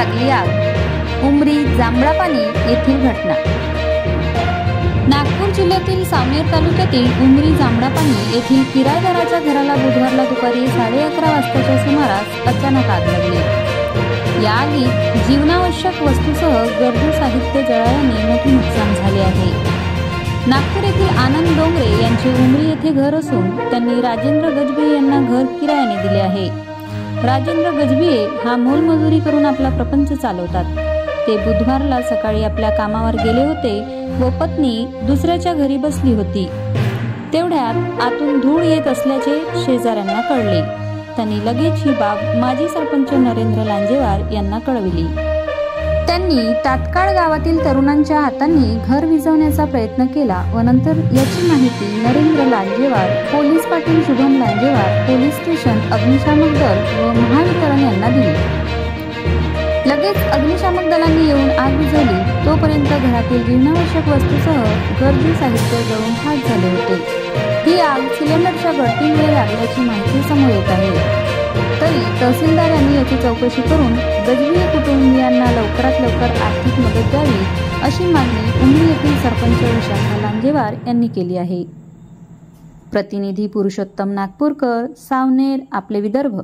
लागली आग। उमरी जांभळापानी येथील घटना। नागपूर जिल्ह्यातील सावनेर तालुक्यातील उमरी जांभळापानी येथील किरायदाराच्या घराला बुधवारला दुपारी 11:30 वाजताच्या सुमारास अचानक आग लागली। या आगीत जीवनावश्यक वस्तूसह गरजू साहित्य जळाल्याने मोठे नुकसान झाले आहे। नागपूर येथील आनंद डोंगरे यांचे उमरी येथे घर असून त्यांनी राजेंद्र गजभिये यांना घर किरायाने दिले आहे। राजेंद्र गजभिये हा मोलमजुरी करून आपला प्रपंच चालवतात। ते बुधवारला सकाळी आपल्या कामावर गेले होते व पत्नी दुसऱ्याच्या घरी बसली होती। तेवढ्यात आतून धूळ येत असल्याचे शेजाऱ्यांना कळले। त्यांनी लगेच ही बाब माजी सरपंच नरेंद्र लांजेवार यांना कळविली। त्यांनी तात्काळ गावातील तरुणांच्या हातांनी घर विझवण्याचा प्रयत्न केला व नंतर याची माहिती Narendra Lanjewar, police Patil Shubham Lanjewar, police station, अग्निशामक दल व महावितरण यांना दिली। लगेच अग्निशामक दलांनी येऊन आग विझवली। तोपर्यंत घरातील जीवनावश्यक वस्तूसह गरजू साहित्य जळून खाक झाले होते। ही आग सिलेंडरच्या गळतीमुळे लागल्याची माहिती समोर येत आहे। तरी तहसीलदार यांनी याची चौकशी करून गजभिये कुटुंबियांना लवकरात लवकर आर्थिक मदत द्यावी अशी मागणी उमरी येथील सरपंच विशाखा लांजेवार यांनी केली आहे। प्रतिनिधी पुरुषोत्तम नागपूरकर, सावनेर, आपले विदर्भ।